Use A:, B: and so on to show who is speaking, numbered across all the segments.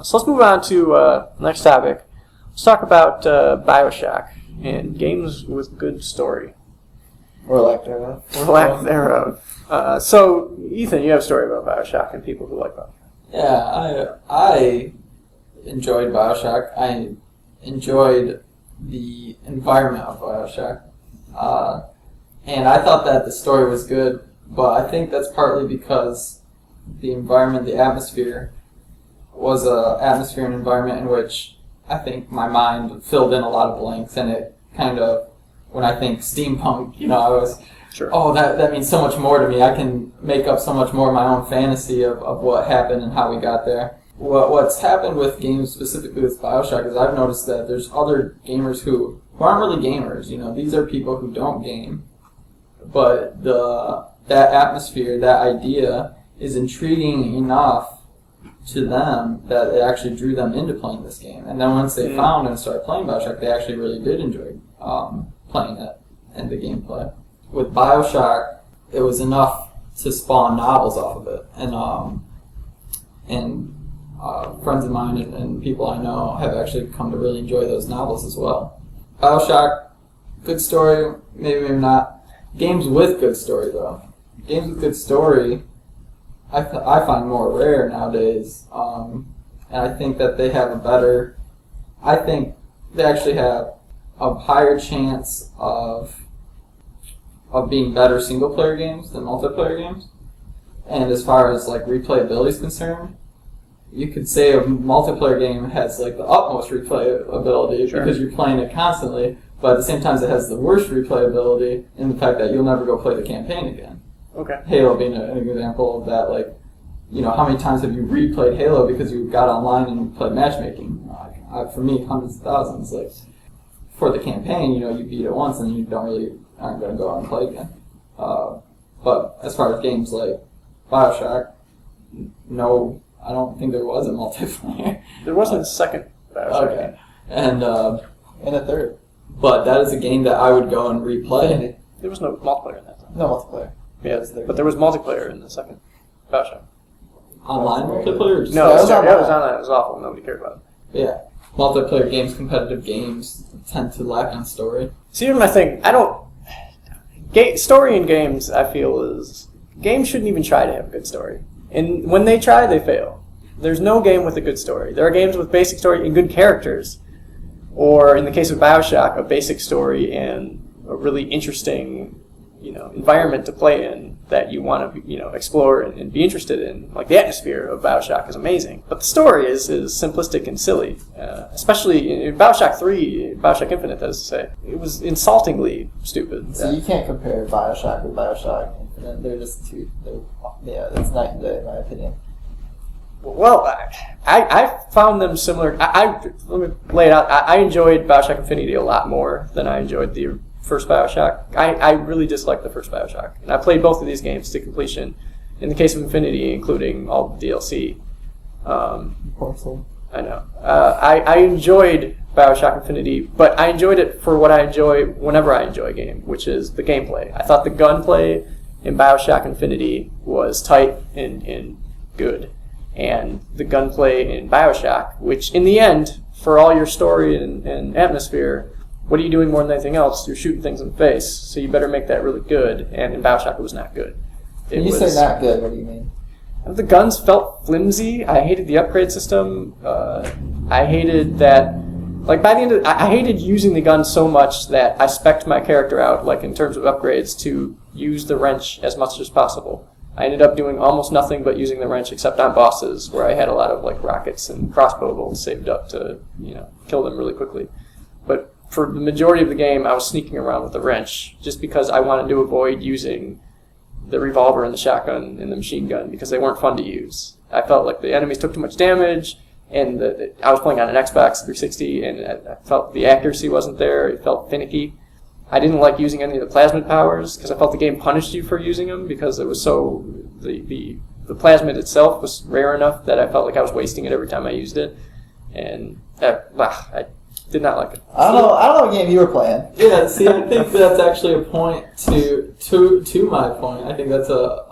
A: So let's move on to next topic. Let's talk about Bioshock and games with good story.
B: Or lack thereof.
A: Or lack thereof. So, Ethan, you have a story about Bioshock and people who like Bioshock.
C: Yeah, I enjoyed Bioshock. I enjoyed the environment of Bioshock. And I thought that the story was good, but I think that's partly because the environment, the atmosphere, was an atmosphere and environment in which I think my mind filled in a lot of blanks, and it kind of, when I think steampunk, I was,
A: sure.
C: Oh, that means so much more to me. I can make up so much more of my own fantasy of what happened and how we got there. What's happened with games, specifically with Bioshock, is I've noticed that there's other gamers who aren't really gamers. These are people who don't game, but that atmosphere, that idea, is intriguing enough to them that it actually drew them into playing this game. And then once they found and started playing Bioshock, they actually really did enjoy playing it and the gameplay. With Bioshock, it was enough to spawn novels off of it. And friends of mine and people I know have actually come to really enjoy those novels as well. Bioshock, good story, maybe not. Games with good story, though. Games with good story, I find more rare nowadays, and I think that they have I think they actually have a higher chance of being better single-player games than multiplayer games. And as far as replayability is concerned, you could say a multiplayer game has the utmost replayability because you're playing it constantly, but at the same time it has the worst replayability in the fact that you'll never go play the campaign again.
A: Okay.
C: Halo being an example of that, how many times have you replayed Halo because you got online and played matchmaking? For me, hundreds of thousands. For the campaign, you beat it once and you aren't going to go out and play again. But as far as games like Bioshock, no, I don't think there was a multiplayer.
A: There wasn't a second Bioshock.
C: Okay. And
B: a third.
C: But that is a game that I would go and replay.
A: There was no multiplayer in that time.
B: No multiplayer.
A: Yeah, but there was multiplayer in the second Bioshock.
C: Online multiplayer? Or just
A: No, it was online. It was awful. Nobody cared about it.
C: Yeah. Multiplayer games, competitive games tend to lack on story.
A: See, here's my thing. Story in games, I feel, games shouldn't even try to have a good story. And when they try, they fail. There's no game with a good story. There are games with basic story and good characters. Or, in the case of Bioshock, a basic story and a really interesting, environment to play in that you want to, explore and be interested in. Like, the atmosphere of Bioshock is amazing. But the story is simplistic and silly. Especially in Bioshock 3, Bioshock Infinite, that is to say. It was insultingly stupid.
B: So you can't compare Bioshock with Bioshock Infinite. They're just two. It's night and day, in my opinion.
A: Well, I found them similar. Let me lay it out. I enjoyed Bioshock Infinity a lot more than I enjoyed the first Bioshock. I really disliked the first Bioshock. And I played both of these games to completion. In the case of Infinity, including all the DLC. I know. I enjoyed Bioshock Infinity, but I enjoyed it for what I enjoy whenever I enjoy a game, which is the gameplay. I thought the gunplay in Bioshock Infinity was tight and good. And the gunplay in Bioshock, which in the end, for all your story and atmosphere, what are you doing more than anything else? You're shooting things in the face, so you better make that really good. And in Bioshock, it was not good.
B: When you say not good, what do you mean?
A: The guns felt flimsy. I hated the upgrade system. I hated that. By the end of I hated using the gun so much that I spec'd my character out, in terms of upgrades, to use the wrench as much as possible. I ended up doing almost nothing but using the wrench, except on bosses, where I had a lot of rockets and crossbow bolts saved up to kill them really quickly. But for the majority of the game, I was sneaking around with the wrench, just because I wanted to avoid using the revolver and the shotgun and the machine gun, because they weren't fun to use. I felt like the enemies took too much damage, and I was playing on an Xbox 360, and I felt the accuracy wasn't there. It felt finicky. I didn't like using any of the plasmid powers, because I felt the game punished you for using them, because it was so... The plasmid itself was rare enough that I felt like I was wasting it every time I used it. And I did not like it.
B: I don't know what game you were playing.
C: Yeah, see, I think that's actually a point to my point. I think that's a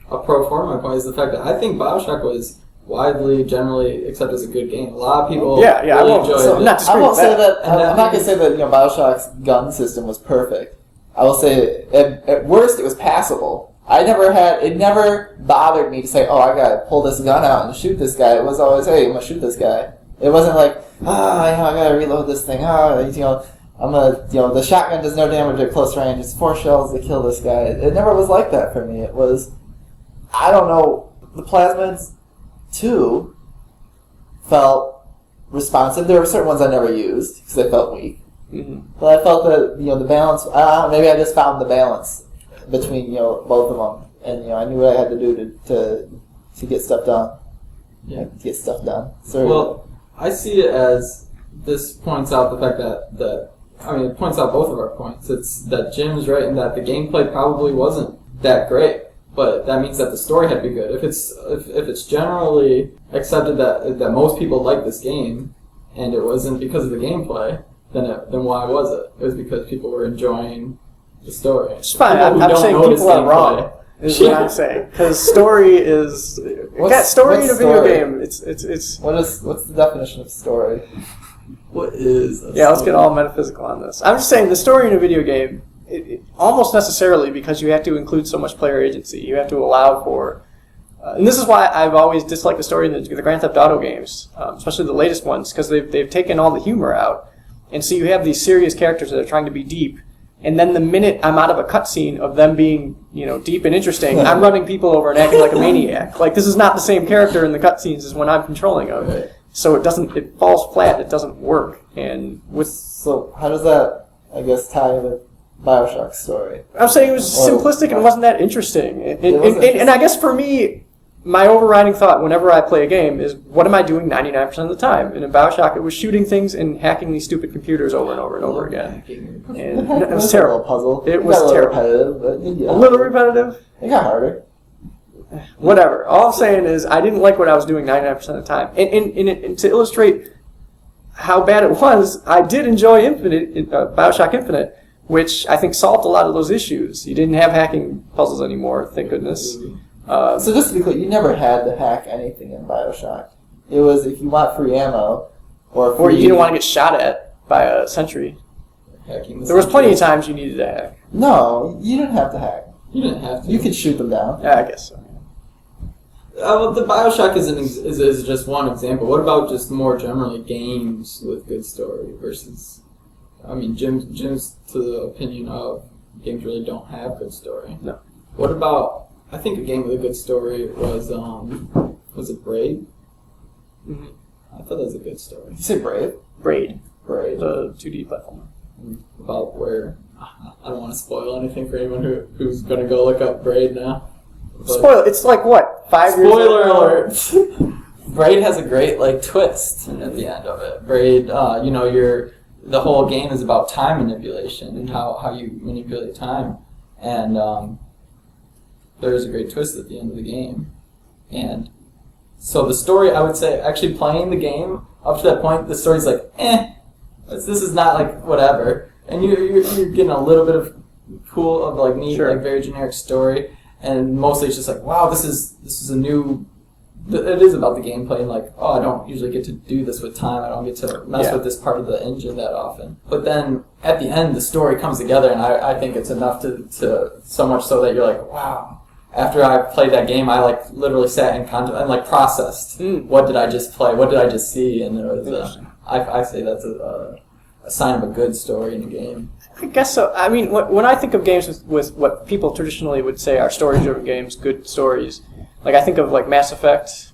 C: pro for my point, is the fact that I think Bioshock was widely, generally accepted as a good game. A lot of people
A: Yeah, I
C: really
A: won't.
C: enjoyed
A: So
C: it.
A: not
B: I won't say that.
C: And
B: I'm not gonna say that Bioshock's gun system was perfect. I will say at worst it was passable. It never bothered me to say, oh, I gotta pull this gun out and shoot this guy. It was always, hey, I'm gonna shoot this guy. It wasn't like, I gotta reload this thing. The shotgun does no damage at close range. It's 4 shells to kill this guy. It never was like that for me. It was, I don't know, the plasmids, too, felt responsive. There were certain ones I never used because they felt weak.
A: Mm-hmm.
B: But I felt that, the balance, maybe I just found the balance between, both of them. And, I knew what I had to do to get stuff done.
C: Yeah.
B: To get stuff done. So,
C: Well, I see it as this points out the fact that it points out both of our points. It's that Jim's right in that the gameplay probably wasn't that great, but that means that the story had to be good. If it's generally accepted that most people like this game, and it wasn't because of the gameplay, then why was it? It was because people were enjoying the story.
A: It's fine.
C: People who
A: I'm
C: don't
A: saying
C: notice
A: people are
C: gameplay-
A: wrong. Is what I'm saying, because story is story in a video
B: story?
A: game. It's
B: what's the definition of story?
C: What is a
A: yeah. Let's get
C: story?
A: all metaphysical on this. I'm just saying the story in a video game, it almost necessarily because you have to include so much player agency. You have to allow for, and this is why I've always disliked the story in the Grand Theft Auto games, especially the latest ones, because they've taken all the humor out, and so you have these serious characters that are trying to be deep. And then the minute I'm out of a cutscene of them being, deep and interesting, I'm running people over and acting like a maniac. Like, this is not the same character in the cutscenes as when I'm controlling them.
B: Right.
A: So it falls flat. It doesn't work. And
B: So how does that, I guess, tie with Bioshock's story?
A: I'm saying it was simplistic and wasn't that interesting. And I guess for me, my overriding thought whenever I play a game is, what am I doing 99% of the time? And in Bioshock, it was shooting things and hacking these stupid computers over and over and over again. And it was terrible.
B: Puzzle.
A: It was terrible.
B: Repetitive, but
A: A little repetitive.
B: It got harder.
A: Whatever. All I'm saying is I didn't like what I was doing 99% of the time. And to illustrate how bad it was, I did enjoy Bioshock Infinite, which I think solved a lot of those issues. You didn't have hacking puzzles anymore, thank goodness.
B: So just to be clear, you never had to hack anything in Bioshock. It was if you want free ammo, or
A: you didn't want to get shot at by a sentry. There was plenty of times you needed to hack.
B: No, you didn't have to hack.
C: You didn't have to.
B: You could shoot them down.
A: Yeah, I guess so.
C: Well, the Bioshock is just one example. What about just more generally games with good story versus? Jim's to the opinion of games really don't have good story.
A: No.
C: What about? I think a game with a good story was it Braid?
A: Mm-hmm.
C: I thought that was a good story.
B: Did you say Brave?
A: Braid,
B: Brave.
A: the 2D platformer.
C: About where I don't want to spoil anything for anyone who's going to go look up Braid now. But
A: Spoil. It's like what? 5 years.
C: spoiler alert! Braid has a great twist at the end of it. Braid, the whole game is about time manipulation and how you manipulate time, and there's a great twist at the end of the game. And so the story, I would say, actually playing the game up to that point, the story's like, this is not whatever, and you're getting a little bit of neat,
A: Sure.
C: very generic story, and mostly it's just wow, this is a new. It is about the gameplay, and I don't usually get to do this with time. I don't get to mess with this part of the engine that often. But then at the end, the story comes together, and I think it's enough to so much so that you're like, wow. After I played that game, I literally sat and processed. What did I just play? What did I just see? And it was, I say that's a sign of a good story in a game.
A: I guess so. I mean, when I think of games with what people traditionally would say are story-driven games, good stories, I think of Mass Effect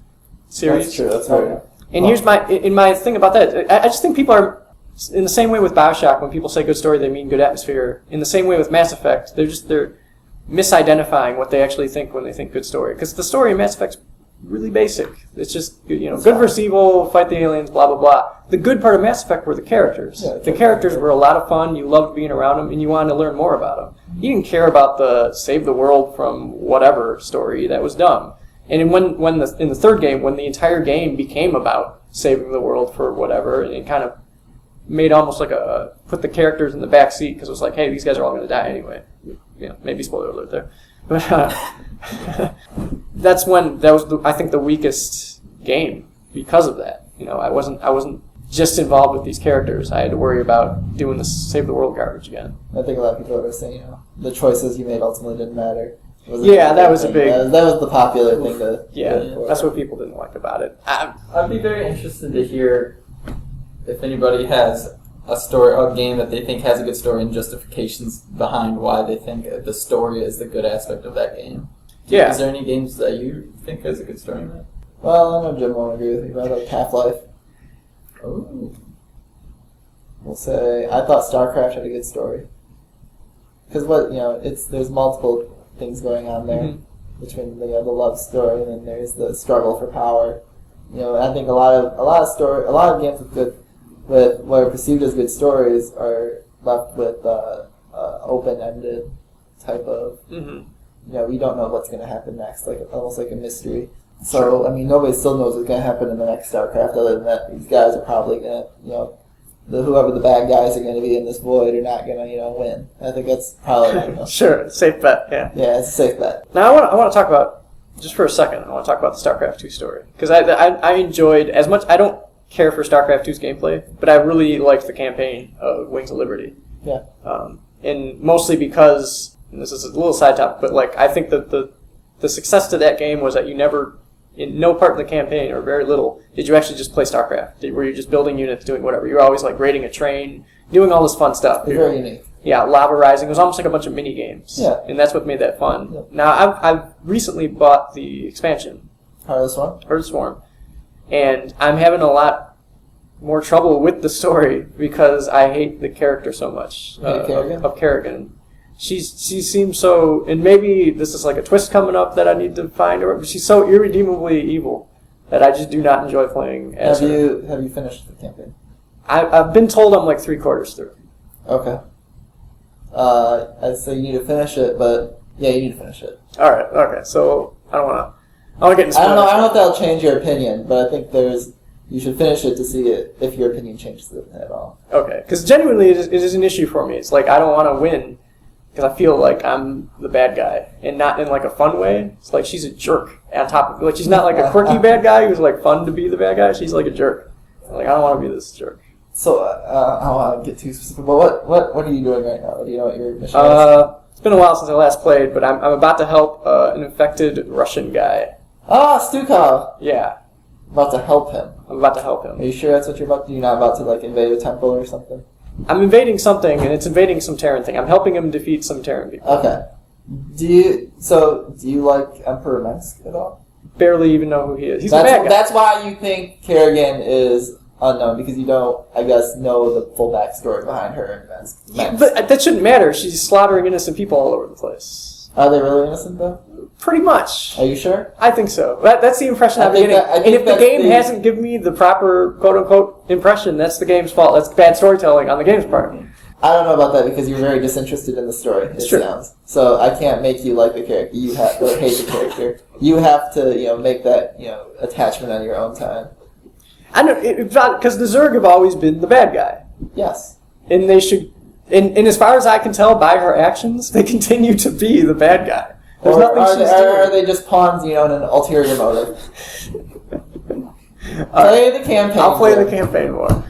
A: series.
B: That's true. That's right.
A: And here's my thing about that. I just think people are in the same way with Bioshock. When people say good story, they mean good atmosphere. In the same way with Mass Effect, they're misidentifying what they actually think when they think good story. Because the story in Mass Effect's really basic. It's just good versus evil, fight the aliens, blah blah blah. The good part of Mass Effect were the characters.
B: Yeah,
A: the characters were a lot of fun. You loved being around them, and you wanted to learn more about them. You didn't care about the save the world from whatever story. That was dumb. And in the third game, when the entire game became about saving the world for whatever, and it kind of made almost put the characters in the back seat because it was hey, these guys are all going to die anyway. Maybe spoiler alert there. But that was I think the weakest game because of that. I wasn't just involved with these characters. I had to worry about doing the save the world garbage again.
B: I think a lot of people are saying, the choices you made ultimately didn't matter.
A: That was a big...
B: That was the popular thing to...
A: Yeah, that's what people didn't like about it.
C: I'd be very interested to hear if anybody has a game that they think has a good story and justifications behind why they think the story is the good aspect of that game.
A: Yeah.
C: Is there any games that you think has a good story in that?
B: Well, I know Jim won't agree with me, but I like Half-Life.
C: Oh.
B: We'll say, I thought StarCraft had a good story. Because there's multiple things going on there between the love story and then there's the struggle for power. I think a lot of games with what are perceived as good stories are left with open-ended type of. We don't know what's going to happen next, almost like a mystery. So nobody still knows what's going to happen in the next StarCraft. Other than that, these guys are probably going to whoever the bad guys are going to be in this void are not going to, win. I think that's probably
A: Sure, safe bet. Yeah.
B: Yeah, it's a safe bet.
A: Now I want to talk about just for a second. I want to talk about the StarCraft 2 story because I enjoyed as much. I don't care for StarCraft 2's gameplay, but I really liked the campaign of Wings of Liberty.
B: Yeah.
A: And mostly because, and this is a little side topic, but I think that the success to that game was that you never, in no part of the campaign, or very little, did you actually just play StarCraft, where you're just building units, doing whatever. You were always raiding a train, doing all this fun stuff.
B: It's very unique.
A: Yeah, Lava Rising. It was almost like a bunch of mini games.
B: Yeah.
A: And that's what made that fun.
B: Yep.
A: Now, I've recently bought the expansion,
B: Heart of the Swarm?
A: Heart of the Swarm, and I'm having a lot more trouble with the story because I hate the character so much of Kerrigan. She seems so, and maybe this is a twist coming up that I need to find, but she's so irredeemably evil that I just do not enjoy playing as her.
B: Have you finished the campaign?
A: I've been told I'm 3/4 through.
B: Okay. I'd say you need to finish it, but yeah, you need to finish it.
A: All right. Okay. So I don't want to get into
B: I don't know if that'll change your opinion, but I think you should finish it to see if your opinion changes at all.
A: Okay. Because genuinely, it is an issue for me. It's I don't want to win because I feel like I'm the bad guy, and not in a fun way. It's she's a jerk on top of she's not a quirky bad guy who's fun to be the bad guy. She's a jerk. I don't want to be this jerk.
B: So I don't want to get too specific, but what are you doing right now? Do you know what your mission is?
A: It's been a while since I last played, but I'm about to help an infected Russian guy.
B: Ah, Stukov!
A: Yeah.
B: About to help him.
A: I'm about to help him.
B: Are you sure that's what you're about to do? You're not about to invade a temple or something?
A: I'm invading something, and it's invading some Terran thing. I'm helping him defeat some Terran people.
B: Okay. Do you like Emperor Mensk at all?
A: Barely even know who he is. He's a bad guy.
B: That's why you think Kerrigan is unknown, because you don't, I guess, know the full backstory behind her and Mensk.
A: Yeah, but that shouldn't matter. She's slaughtering innocent people all over the place.
B: Are they really innocent, though?
A: Pretty much.
B: Are you sure?
A: I think so. That's the impression I'm getting. And if the game hasn't given me the proper quote-unquote impression, that's the game's fault. That's bad storytelling on the game's part.
B: I don't know about that because you're very disinterested in the story, it sounds. So I can't make you like the character. You have to hate the character. You have to, make that, attachment on your own time.
A: I know, because the Zerg have always been the bad guy.
B: Yes.
A: And they should, and as far as I can tell by her actions, they continue to be the bad guy. There's nothing she's doing.
B: Or are they just pawns, in an ulterior motive? Play the campaign.
A: I'll play the campaign more.